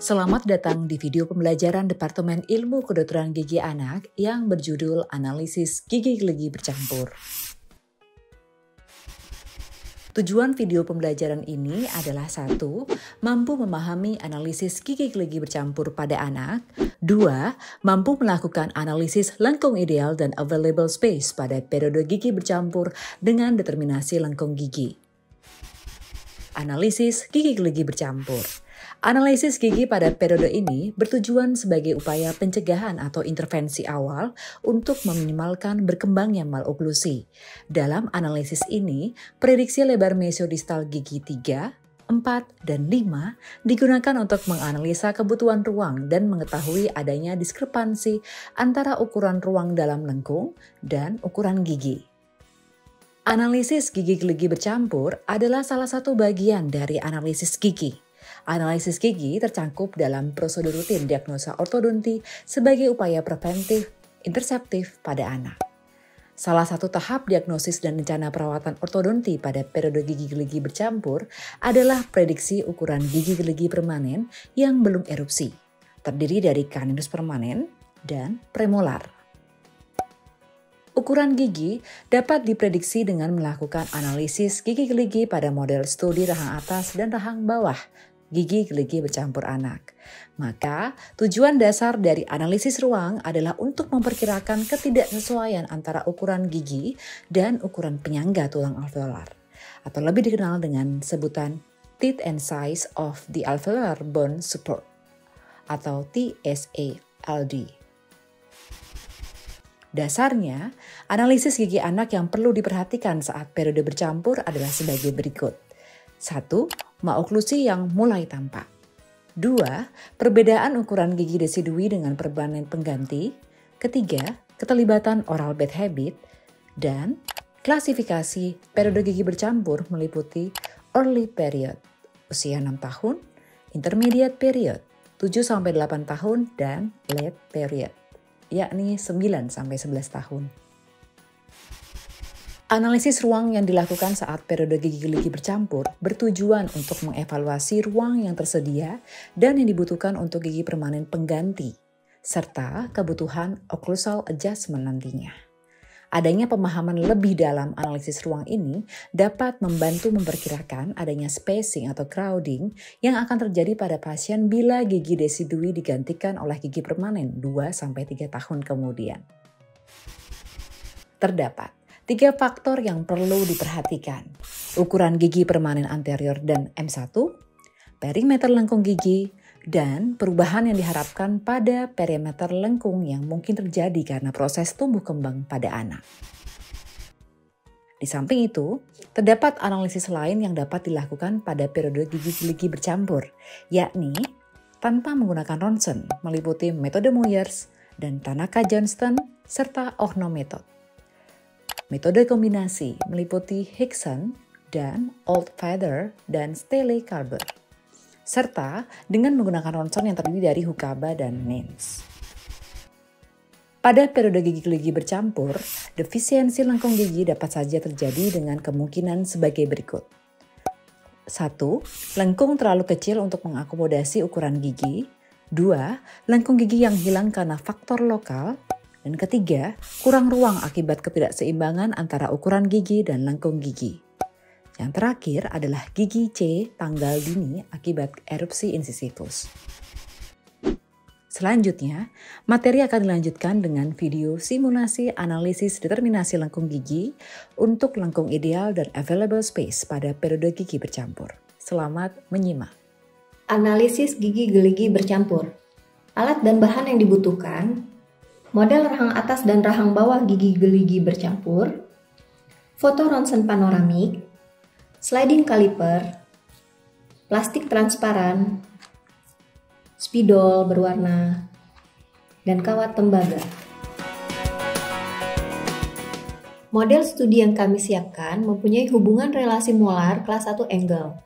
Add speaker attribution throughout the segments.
Speaker 1: Selamat datang di video pembelajaran Departemen Ilmu Kedokteran Gigi Anak yang berjudul Analisis Gigi Geligi Bercampur. Tujuan video pembelajaran ini adalah 1. Mampu memahami analisis gigi geligi bercampur pada anak. 2. Mampu melakukan analisis lengkung ideal dan available space pada periode gigi bercampur dengan determinasi lengkung gigi. Analisis gigi geligi bercampur. Analisis gigi pada periode ini bertujuan sebagai upaya pencegahan atau intervensi awal untuk meminimalkan berkembangnya maloklusi. Dalam analisis ini, prediksi lebar mesiodistal gigi 3, 4, dan 5 digunakan untuk menganalisa kebutuhan ruang dan mengetahui adanya diskrepansi antara ukuran ruang dalam lengkung dan ukuran gigi. Analisis gigi geligi bercampur adalah salah satu bagian dari analisis gigi. Analisis gigi tercangkup dalam prosedur rutin diagnosa ortodonti sebagai upaya preventif interseptif pada anak. Salah satu tahap diagnosis dan rencana perawatan ortodonti pada periode gigi geligi bercampur adalah prediksi ukuran gigi geligi permanen yang belum erupsi, terdiri dari caninus permanen dan premolar. Ukuran gigi dapat diprediksi dengan melakukan analisis gigi geligi pada model studi rahang atas dan rahang bawah gigi geligi bercampur anak. Maka, tujuan dasar dari analisis ruang adalah untuk memperkirakan ketidaksesuaian antara ukuran gigi dan ukuran penyangga tulang alveolar, atau lebih dikenal dengan sebutan teeth and size of the alveolar bone support, atau TSALD. Dasarnya, analisis gigi anak yang perlu diperhatikan saat periode bercampur adalah sebagai berikut. 1. Maloklusi yang mulai tampak. 2. Perbedaan ukuran gigi desidui dengan permanen pengganti. 3. Keterlibatan oral bad habit. Dan klasifikasi periode gigi bercampur meliputi early period, usia 6 tahun, intermediate period, 7-8 tahun, dan late period, yakni 9-11 tahun. Analisis ruang yang dilakukan saat periode gigi geligi bercampur bertujuan untuk mengevaluasi ruang yang tersedia dan yang dibutuhkan untuk gigi permanen pengganti, serta kebutuhan occlusal adjustment nantinya. Adanya pemahaman lebih dalam analisis ruang ini dapat membantu memperkirakan adanya spacing atau crowding yang akan terjadi pada pasien bila gigi desidui digantikan oleh gigi permanen 2-3 tahun kemudian. Terdapat 3 faktor yang perlu diperhatikan: ukuran gigi permanen anterior dan M1, perimeter lengkung gigi, dan perubahan yang diharapkan pada perimeter lengkung yang mungkin terjadi karena proses tumbuh kembang pada anak. Di samping itu, terdapat analisis lain yang dapat dilakukan pada periode gigi geligi bercampur, yakni tanpa menggunakan ronsen, meliputi metode Moyers dan Tanaka-Johnston, serta Ohno method. Metode kombinasi meliputi Hickson dan Oldfather dan Staley-Carber, serta dengan menggunakan ronsen yang terdiri dari Hukaba dan Nance. Pada periode gigi geligi bercampur, defisiensi lengkung gigi dapat saja terjadi dengan kemungkinan sebagai berikut. 1. Lengkung terlalu kecil untuk mengakomodasi ukuran gigi. 2. Lengkung gigi yang hilang karena faktor lokal. Dan ketiga, kurang ruang akibat ketidakseimbangan antara ukuran gigi dan lengkung gigi. Yang terakhir adalah gigi C tanggal dini akibat erupsi incisivus. Selanjutnya, materi akan dilanjutkan dengan video simulasi analisis determinasi lengkung gigi untuk lengkung ideal dan available space pada periode gigi bercampur. Selamat menyimak.
Speaker 2: Analisis gigi geligi bercampur. Alat dan bahan yang dibutuhkan: model rahang atas dan rahang bawah gigi geligi bercampur, foto ronsen panoramik, sliding caliper, plastik transparan, spidol berwarna, dan kawat tembaga. Model studi yang kami siapkan mempunyai hubungan relasi molar kelas 1 angle,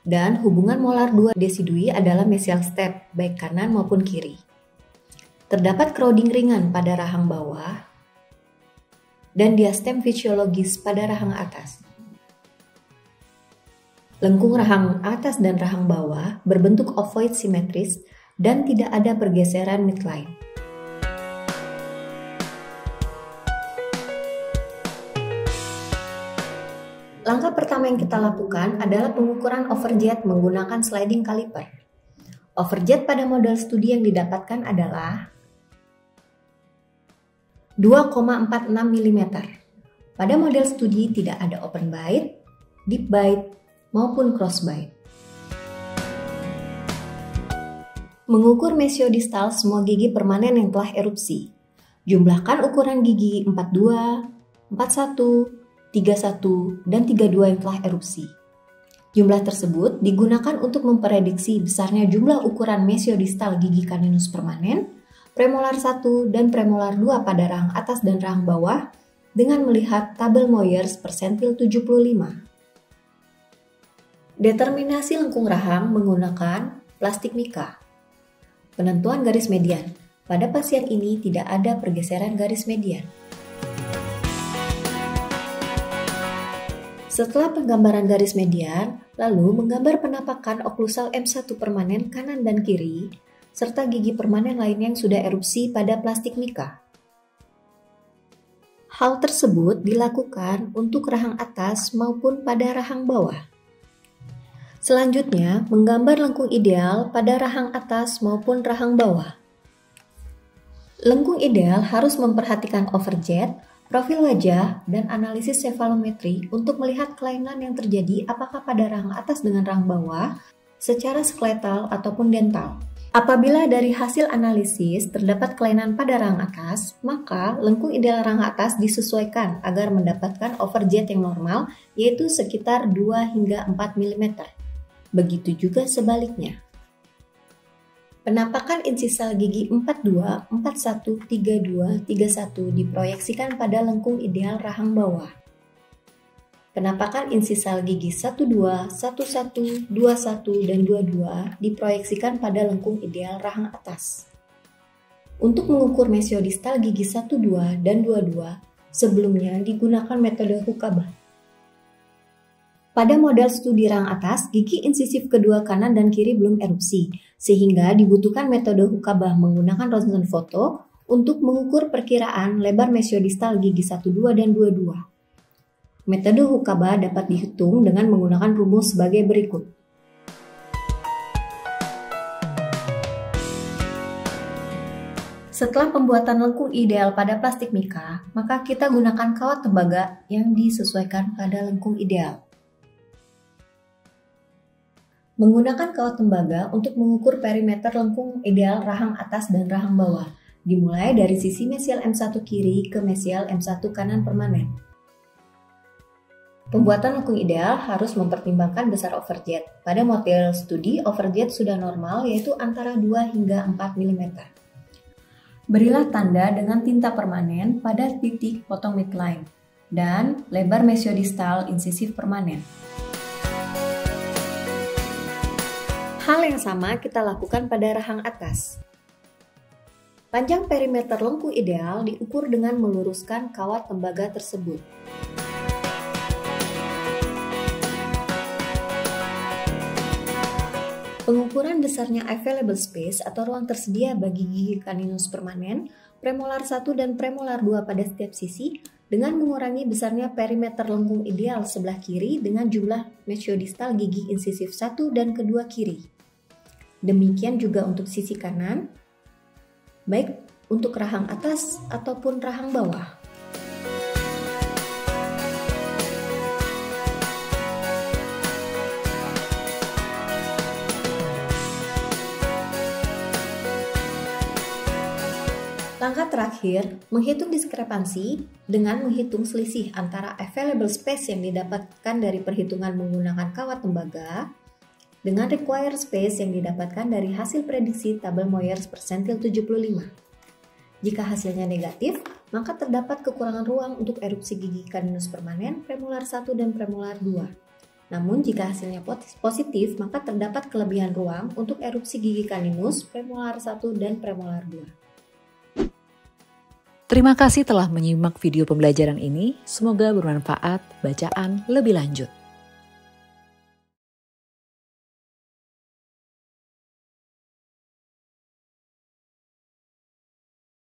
Speaker 2: dan hubungan molar 2 desidui adalah mesial step baik kanan maupun kiri. Terdapat crowding ringan pada rahang bawah dan diastem fisiologis pada rahang atas. Lengkung rahang atas dan rahang bawah berbentuk ovoid simetris dan tidak ada pergeseran midline. Langkah pertama yang kita lakukan adalah pengukuran overjet menggunakan sliding caliper. Overjet pada model studi yang didapatkan adalah 2,46 mm. Pada model studi tidak ada open bite, deep bite, maupun cross bite. Mengukur mesiodistal semua gigi permanen yang telah erupsi. Jumlahkan ukuran gigi 42, 41, 31, dan 32 yang telah erupsi. Jumlah tersebut digunakan untuk memprediksi besarnya jumlah ukuran mesiodistal gigi caninus permanen, premolar 1 dan premolar 2 pada rahang atas dan rahang bawah dengan melihat tabel Moyers persentil 75. Determinasi lengkung rahang menggunakan plastik mika. Penentuan garis median. Pada pasien ini tidak ada pergeseran garis median. Setelah penggambaran garis median, lalu menggambar penampakan oklusal M1 permanen kanan dan kiri, serta gigi permanen lainnya yang sudah erupsi pada plastik mika. Hal tersebut dilakukan untuk rahang atas maupun pada rahang bawah. Selanjutnya, menggambar lengkung ideal pada rahang atas maupun rahang bawah. Lengkung ideal harus memperhatikan overjet, profil wajah, dan analisis sefalometri untuk melihat kelainan yang terjadi apakah pada rahang atas dengan rahang bawah, secara skeletal ataupun dental. Apabila dari hasil analisis terdapat kelainan pada rahang atas, maka lengkung ideal rahang atas disesuaikan agar mendapatkan overjet yang normal, yaitu sekitar 2 hingga 4 mm. Begitu juga sebaliknya. Penampakan insisal gigi 42, 41, 32, 31 diproyeksikan pada lengkung ideal rahang bawah. Penampakan insisal gigi 12, 11, 21, dan 22 diproyeksikan pada lengkung ideal rahang atas. Untuk mengukur mesiodistal gigi 12 dan 22, sebelumnya digunakan metode Hucabah. Pada model studi rahang atas, gigi insisif kedua kanan dan kiri belum erupsi, sehingga dibutuhkan metode Hucabah menggunakan ronsen foto untuk mengukur perkiraan lebar mesiodistal gigi 12 dan 22. Metode Hucabah dapat dihitung dengan menggunakan rumus sebagai berikut. Setelah pembuatan lengkung ideal pada plastik mika, maka kita gunakan kawat tembaga yang disesuaikan pada lengkung ideal. Menggunakan kawat tembaga untuk mengukur perimeter lengkung ideal rahang atas dan rahang bawah, dimulai dari sisi mesial M1 kiri ke mesial M1 kanan permanen. Pembuatan lengkung ideal harus mempertimbangkan besar overjet. Pada model studi, overjet sudah normal yaitu antara 2 hingga 4 mm. Berilah tanda dengan tinta permanen pada titik potong midline dan lebar mesiodistal insisif permanen. Hal yang sama kita lakukan pada rahang atas. Panjang perimeter lengkung ideal diukur dengan meluruskan kawat tembaga tersebut. Pengukuran besarnya available space atau ruang tersedia bagi gigi caninus permanen, premolar 1 dan premolar 2 pada setiap sisi dengan mengurangi besarnya perimeter lengkung ideal sebelah kiri dengan jumlah mesiodistal gigi insisif 1 dan kedua kiri. Demikian juga untuk sisi kanan, baik untuk rahang atas ataupun rahang bawah. Langkah terakhir, menghitung diskrepansi dengan menghitung selisih antara available space yang didapatkan dari perhitungan menggunakan kawat tembaga dengan required space yang didapatkan dari hasil prediksi tabel Moyers persentil 75. Jika hasilnya negatif, maka terdapat kekurangan ruang untuk erupsi gigi caninus permanen, premolar 1 dan premolar 2. Namun jika hasilnya positif, maka terdapat kelebihan ruang untuk erupsi gigi caninus, premolar 1 dan premolar 2.
Speaker 1: Terima kasih telah menyimak video pembelajaran ini. Semoga bermanfaat. Bacaan lebih lanjut.